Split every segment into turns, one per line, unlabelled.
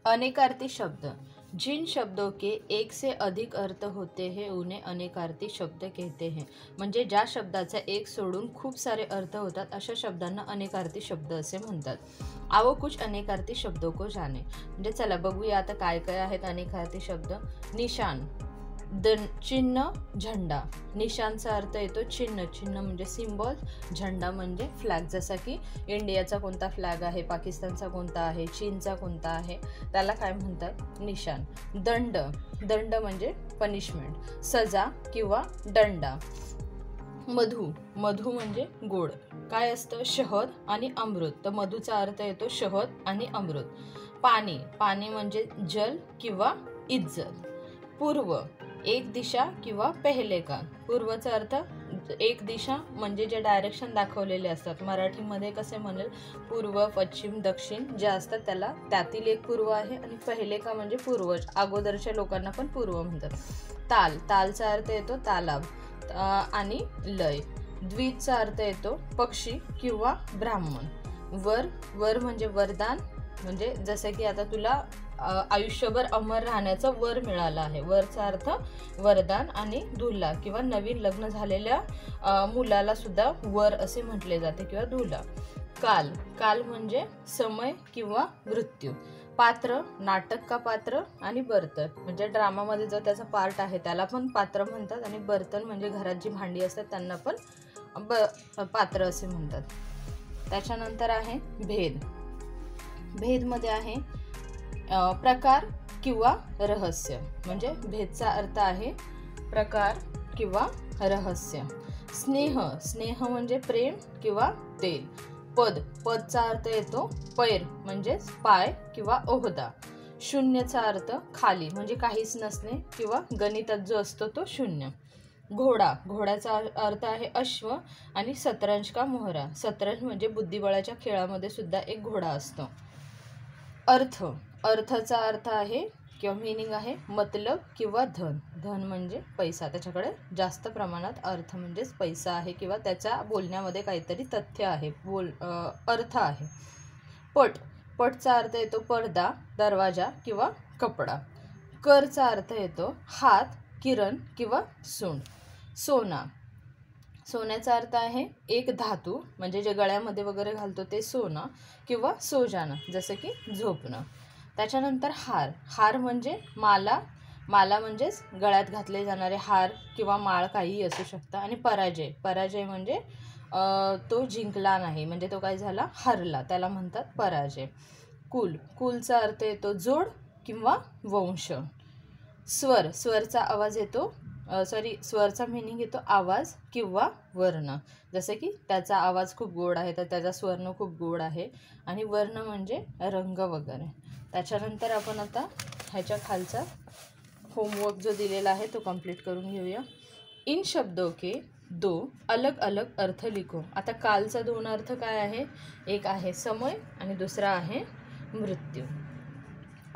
अनेकार्थी शब्द। जिन शब्दों के एक से अधिक अर्थ होते हैं उन्हें अनेकार्थी शब्द कहते हैं। म्हणजे ज्या शब्दाचा एक सोडून खूप सारे अर्थ होतात अशा शब्दांना अनेकार्थी शब्द असे म्हणतात। आओ कुछ अनेकार्थी शब्दों को जाने। म्हणजे चला बघूया आता काय काय आहेत अनेकार्थी शब्द। निशान, चिन्ह, झंडा। निशानचा अर्थ येतो चिन्ह, चिन्ह म्हणजे सिम्बॉल, झंडा म्हणजे फ्लॅग। जसा की इंडियाचा कोणता फ्लॅग आहे, पाकिस्तानचा कोणता आहे, चीनचा कोणता आहे, त्याला काय म्हणतात, निशान। दंड, दंड म्हणजे पनिशमेंट, सजा किंवा दंडा। मधु, मधु म्हणजे गोड। काय असतं, शहद आणि अमृत। तर मधुचा अर्थ येतो शहद आणि अमृत। पाणी, पाणी म्हणजे जल किंवा इज्जत। पूर्व, एक दिशा किंवा पहिले का। पूर्वचा अर्थ एक दिशा म्हणजे जे डायरेक्शन दाखवलेले असतात। मराठीमध्ये कसे म्हणेल, पूर्व, पश्चिम, दक्षिण जे असतात त्याला त्यातील एक पूर्व आहे। आणि पहिले का म्हणजे पूर्वज, अगोदरच्या लोकांना पण पूर्व म्हणतात। ताल, तालचा अर्थ येतो तालाब आणि लय। द्विजचा अर्थ येतो पक्षी किंवा ब्राह्मण। वर, वर म्हणजे वरदान, म्हणजे जसं की आता तुला आयुष्यभर अमर राहण्याचं वर मिळालं आहे, वरचा अर्थ वरदान। आणि दुल्हा किंवा नवीन लग्न झालेल्या मुलाला सुद्धा वर असे म्हटले जाते किंवा दुल्हा। काल, काल म्हणजे समय किंवा मृत्यू। पात्र, नाटक का पात्र आणि बर्तन म्हणजे ड्रामामध्ये जो त्याचा पार्ट आहे त्याला पण पात्र म्हणतात। आणि बर्तन म्हणजे घरात जी भांडी असतात त्यांना पण पात्र असे म्हणतात। त्याच्यानंतर आहे भेद। भेदमध्ये आहे प्रकार किंवा रहस्य, म्हणजे भेदचा अर्थ आहे प्रकार किंवा रहस्य। स्नेह, स्नेह म्हणजे प्रेम किंवा तेल। पद, पदचा अर्थ येतो पैर म्हणजे पाय किंवा ओहदा। शून्यचा अर्थ खाली म्हणजे काहीच नसणे किंवा गणितात जो असतो तो शून्य। घोडा, घोड्याचा अर्थ आहे अश्व आणि शतरंज का मोहरा। शतरंज म्हणजे बुद्धिबळाच्या खेळामध्ये सुद्धा एक घोडा असतो। अर्थ, अर्थाचा अर्थ आहे किंवा मीनिंग आहे मतलब किंवा धन। धन म्हणजे पैसा, त्याच्याकडे जास्त प्रमाणात अर्थ म्हणजेच पैसा आहे किंवा त्याच्या बोलण्यामध्ये काहीतरी तथ्य आहे, अर्थ आहे। पट, पटचा अर्थ येतो पडदा, दरवाजा किंवा कपडा। करचा अर्थ येतो हात, किरण किंवा सूंड। सोना, सोन्याचा अर्थ आहे एक धातू म्हणजे जे गळ्यामध्ये वगैरे घालतो ते सोनं किंवा सोजानं, जसं की झोपणं। त्याच्यानंतर हार, हार म्हणजे माला, माला म्हणजेच गळ्यात घातले जाणारे हार किंवा माळ काहीही असू शकतं। आणि पराजय, पराजय म्हणजे तो जिंकला नाही म्हणजे तो काय झाला, हरला, त्याला म्हणतात पराजय। कुल, कुलचा अर्थ येतो जोड किंवा वंश। स्वर, स्वरचा आवाज येतो स्वरचा मीनिंग येतो आवाज किंवा वर्ण, जसं की त्याचा आवाज खूप गोड आहे तर त्याचा स्वर्ण खूप गोड आहे। आणि वर्ण म्हणजे रंग वगैरे। त्याच्यानंतर आपण आता ह्याच्या खालचा होमवर्क जो दिलेला आहे तो कंप्लीट करून घेऊया। इन शब्दों के दो अलग अलग अर्थ लिखो। आता कालचा दोन अर्थ काय आहे, एक आहे समय आणि दुसरा आहे मृत्यू।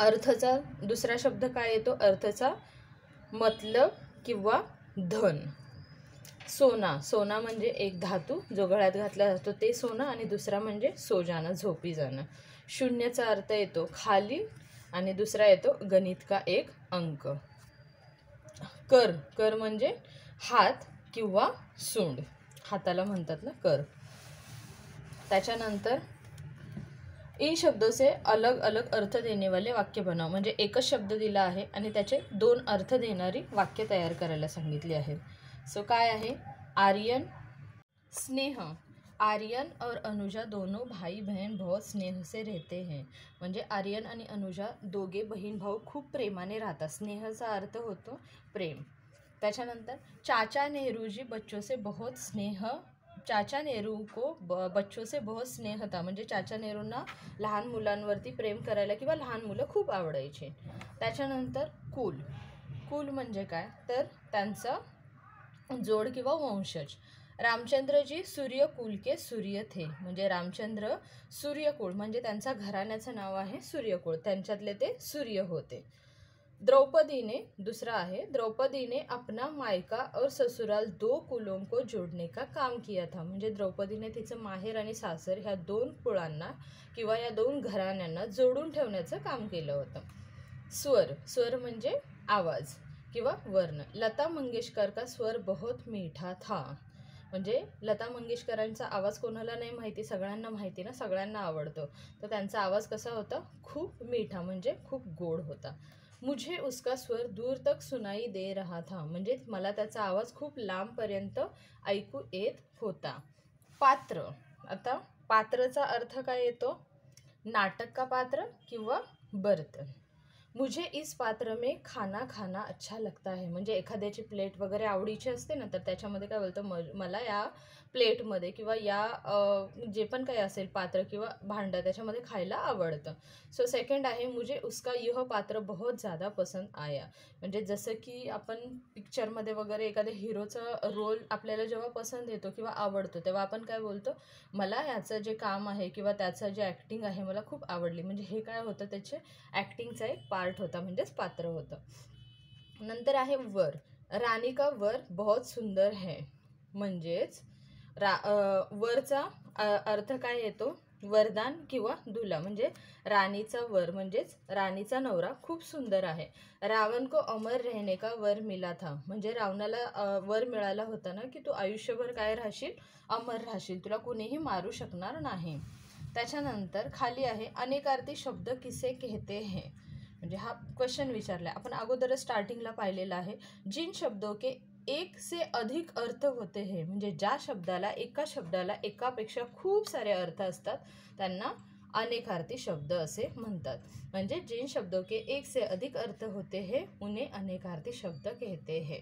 अर्थचा दुसरा शब्द काय येतो, अर्थचा मतलब किंवा धन। सोना, सोना म्हणजे एक धातू जो गळ्यात घातला जातो ते सोनं आणि दुसरा म्हणजे सोजानं, झोपी जाणं। शून्यचा अर्थ येतो खाली आणि दुसरा येतो गणित का एक अंक। कर, कर म्हणजे हात किंवा सूंड, हाताला म्हणतात ना कर। त्याच्यानंतर इन शब्दों से अलग अलग अर्थ देने वाले वाक्य बनाव, म्हणजे एकच शब्द दिला आहे आणि त्याचे दोन अर्थ देणारी वाक्य तयार करायला सांगितली आहेत। सो काय आहे, आर्यन, स्नेह। आर्यन और अनुजा दोनों भाई बहन बहुत स्नेह से रहते हैं, म्हणजे आर्यन आणि अनुजा दोघे बहीण भाऊ खूप प्रेमाने राहतात। स्नेहचा अर्थ होतो प्रेम। त्याच्यानंतर चाचा नेहरू जी बच्चों से बहुत स्नेह, चाचा नेहरू को बच्चों से बहुत स्नेह था, म्हणजे चाचा नेहरूंना लहान मुलांवरती प्रेम करायला किंवा लहान मुलं खूप आवडायचे। त्याच्यानंतर कुल, कुल म्हणजे काय तर त्यांचा जोड किंवा वंशज। रामचंद्र जी सूर्यकुल के सूर्य थे, म्हणजे रामचंद्र सूर्यकुल म्हणजे त्यांचा घराण्याचं नाव आहे सूर्यकुल, त्यांच्यातले ते सूर्य होते। द्रौपदी ने, दूसरा आहे, द्रौपदी ने अपना मायका और ससुराल 2 कुलों को जोडणे का काम किया था. म्हणजे द्रौपदीने तिचं माहेर आणि सासर ह्या 2 कुळांना किंवा या 2 घराण्यांना जोडून ठेवण्याचं काम केलं होतं. स्वर, स्वर म्हणजे आवाज किंवा वर्ण. लता मंगेशकर का स्वर बहुत मीठा था. म्हणजे लता मंगेशकरांचा आवाज कोणाला नाही माहिती, सगळ्यांना माहिती ना, सगळ्यांना आवडतो. तर त्यांचा आवाज कसा होता? खूप मीठा म्हणजे खूप गोड होता. मुझे उसका स्वर दूर तक सुनाई दे रहा था. म्हणजे मला त्याचा आवाज खूप लांबपर्यंत ऐकू येत होता. पात्र, आता पात्रचा अर्थ काय येतो? नाटक का पात्र किंवा बर्तन. मुझे इस पात्र में खाना खाना अच्छा लगता है. म्हणजे एखाद्याची प्लेट वगैरे आवडीची असते ना, तर त्याच्यामध्ये काय बोलतं, मला या प्लेटमध्ये किंवा या जे पण काही असेल पात्र किंवा भांडं त्याच्यामध्ये खायला आवडतं. सो सेकंड आहे, मुझे उसका यह पात्र बहुत ज़्यादा पसंद आया. म्हणजे जसं की आपण पिक्चरमध्ये वगैरे एखाद्या हिरोचा रोल आपल्याला जेव्हा पसंत येतो किंवा आवडतो, तेव्हा आपण काय बोलतो, मला ह्याचं जे काम आहे किंवा त्याचं जे ॲक्टिंग आहे मला खूप आवडली. म्हणजे हे काय होतं, त्याचे ॲक्टिंगचा एक पार्ट होता, म्हणजेच पात्र होतं. नंतर आहे वर. राणी का वर बहुत सुंदर है. म्हणजेच वरचा अर्थ काय येतो? वरदान किंवा दुला. म्हणजे राणीचा वर म्हणजेच राणीचा नवरा खूप सुंदर आहे. रावण को अमर रहने का वर मिला था. म्हणजे रावणाला वर मिळाला होता ना, की तू आयुष्यभर काय राहशील? अमर राहशील, तुला कुणीही मारू शकणार नाही. त्याच्यानंतर खाली आहे, अनेकार्थी शब्द किसे कहते हैं. म्हणजे हा क्वेश्चन विचारला आपण अगोदरच स्टार्टिंगला पाहिलेला आहे. जिन शब्दों के एक से अधिक अर्थ होते हैं. म्हणजे ज्या शब्दाला, एका शब्दाला एकापेक्षा खूप सारे अर्थ असतात त्यांना अनेकार्थी शब्द असे म्हणतात. म्हणजे जिन शब्दों के एक से अधिक अर्थ होते हैं उन्हें अनेकार्थी शब्द कहते हैं.